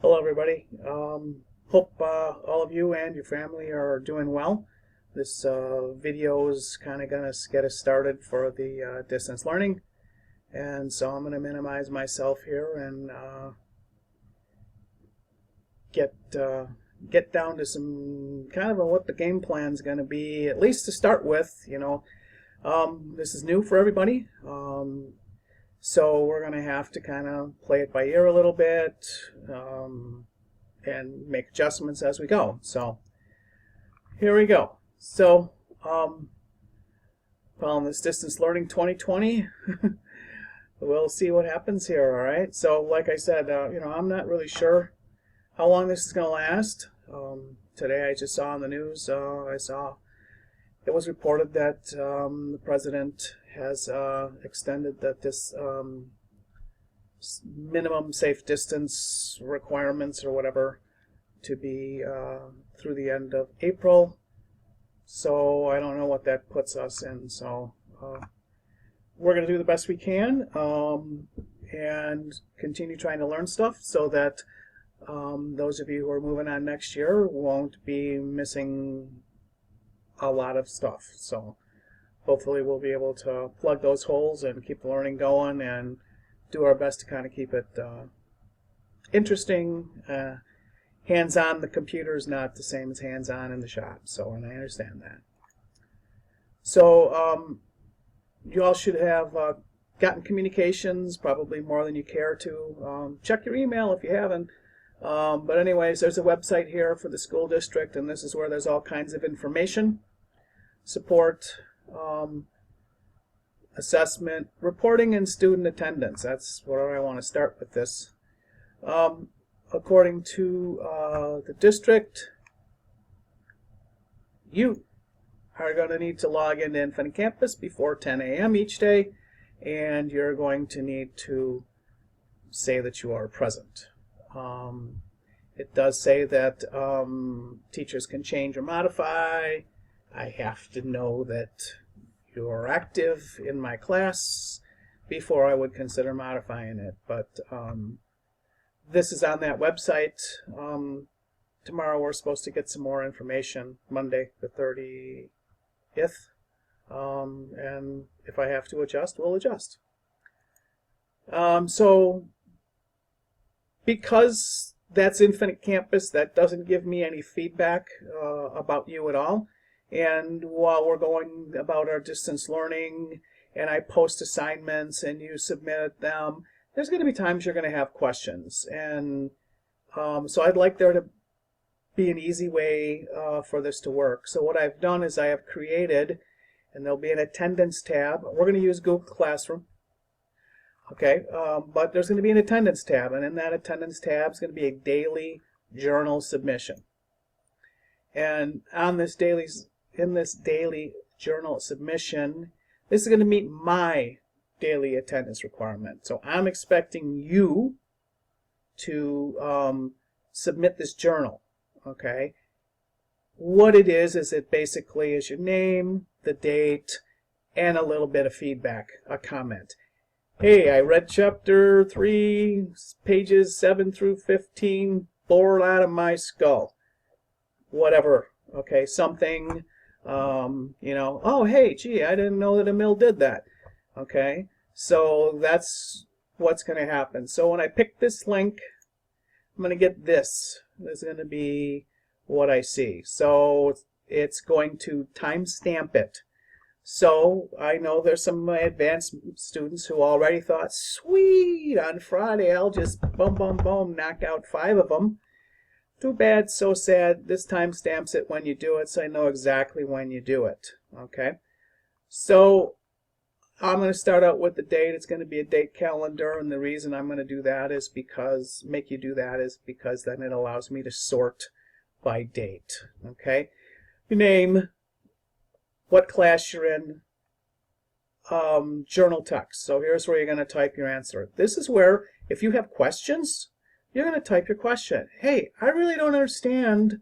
Hello, everybody. Hope all of you and your family are doing well. This video is kind of going to get us started for the distance learning, and so I'm going to minimize myself here and get down to some kind of what the game plan is going to be, at least to start with. This is new for everybody. So we're going to have to kind of play it by ear a little bit and make adjustments as we go. So here we go. So following this distance learning 2020, we'll see what happens here. All right. So like I said, I'm not really sure how long this is going to last. Today I just saw on the news, it was reported that the president has extended that this minimum safe distance requirements or whatever to be through the end of April. So I don't know what that puts us in. So we're going to do the best we can and continue trying to learn stuff so that those of you who are moving on next year won't be missing a lot of stuff. So hopefully we'll be able to plug those holes and keep the learning going and do our best to kind of keep it interesting. Hands-on, the computer is not the same as hands-on in the shop, so, and I understand that. So you all should have gotten communications, probably more than you care to. Check your email if you haven't. But anyways, there's a website here for the school district, and this is where there's all kinds of information, support, assessment, reporting, and student attendance. That's where I want to start with this. According to the district, you are going to need to log into Infinite Campus before 10 a.m. each day, and you're going to need to say that you are present. It does say that teachers can change or modify. I have to know that you're active in my class before I would consider modifying it. But this is on that website. Tomorrow we're supposed to get some more information, Monday the 30th. And if I have to adjust, we'll adjust. So because that's Infinite Campus, that doesn't give me any feedback about you at all. And while we're going about our distance learning and I post assignments and you submit them, there's going to be times you're going to have questions. And so I'd like there to be an easy way for this to work. So what I've done is I have created, and there'll be an attendance tab. We're going to use Google Classroom. Okay, but there's going to be an attendance tab, and in that attendance tab is going to be a daily journal submission. And on this daily journal submission, this is going to meet my daily attendance requirement. So I'm expecting you to submit this journal. Okay, what it is it basically is your name, the date, and a little bit of feedback, a comment. Hey, I read chapter 3, pages 7 through 15, bored out of my skull. Whatever. Okay, something, oh, hey, gee, I didn't know that Emil did that. Okay, so that's what's going to happen. So when I pick this link, I'm going to get this. This is going to be what I see. So it's going to timestamp it. So I know there's some advanced students who already thought, sweet, on Friday I'll just boom, boom, boom, knock out 5 of them. Too bad, so sad. This time stamps it when you do it, so I know exactly when you do it. Okay, so I'm going to start out with the date. It's going to be a date calendar, and the reason I'm going to do that is because, then it allows me to sort by date. Okay, your name, what class you're in, journal text. So here's where you're going to type your answer. This is where, if you have questions, you're going to type your question. Hey, I really don't understand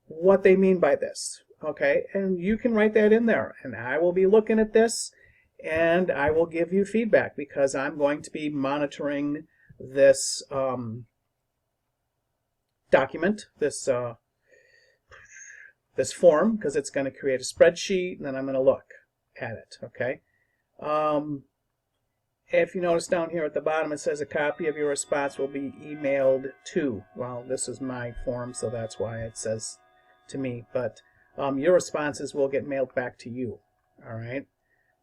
what they mean by this. Okay, and you can write that in there, and I will be looking at this, and I will give you feedback because I'm going to be monitoring this document, this this form, because it's going to create a spreadsheet, and then I'm going to look at it. Okay. If you notice down here at the bottom, it says a copy of your response will be emailed to. Well, this is my form, so that's why it says to me. But your responses will get mailed back to you. All right.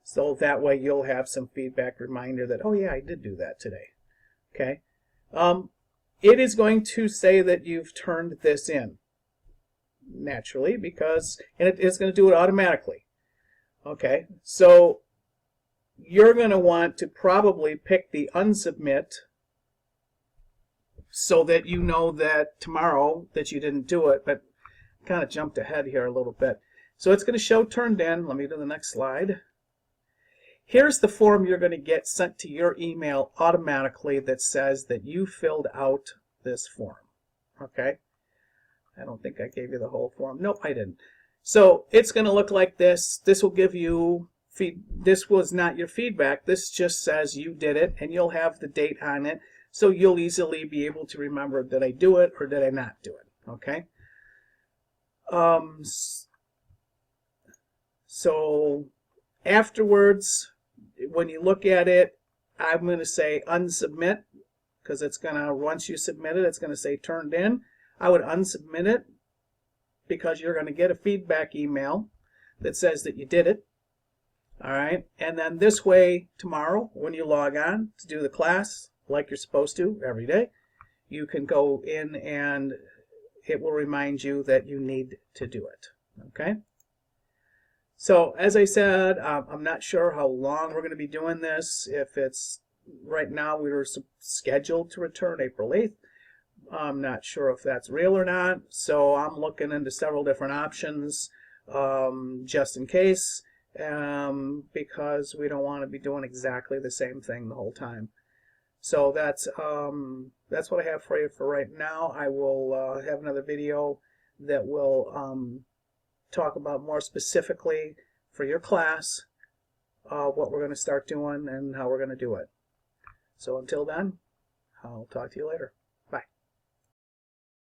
So that way you'll have some feedback reminder that, oh yeah, I did do that today. Okay. It is going to say that you've turned this in, naturally, because, and it's going to do it automatically. Okay. So you're going to want to probably pick the unsubmit so that you know that tomorrow that you didn't do it, but kind of jumped ahead here a little bit. So it's going to show turned in. Let me do the next slide. Here's the form you're going to get sent to your email automatically that says that you filled out this form. Okay? I don't think I gave you the whole form. Nope, I didn't. So it's going to look like this. This will give you this was not your feedback. This just says you did it, and you'll have the date on it, so you'll easily be able to remember, did I do it or did I not do it? Okay. So afterwards, when you look at it, I'm going to say unsubmit, because it's going to, once you submit it, it's going to say turned in. I would unsubmit it because you're going to get a feedback email that says that you did it. All right, and then this way tomorrow when you log on to do the class like you're supposed to every day, you can go in and it will remind you that you need to do it. Okay, so as I said, I'm not sure how long we're going to be doing this. If it's right now, we were scheduled to return April 8th. I'm not sure if that's real or not, so I'm looking into several different options just in case. Because we don't want to be doing exactly the same thing the whole time. So that's what I have for you for right now. I will have another video that will talk about more specifically for your class what we're going to start doing and how we're going to do it. So until then, I'll talk to you later.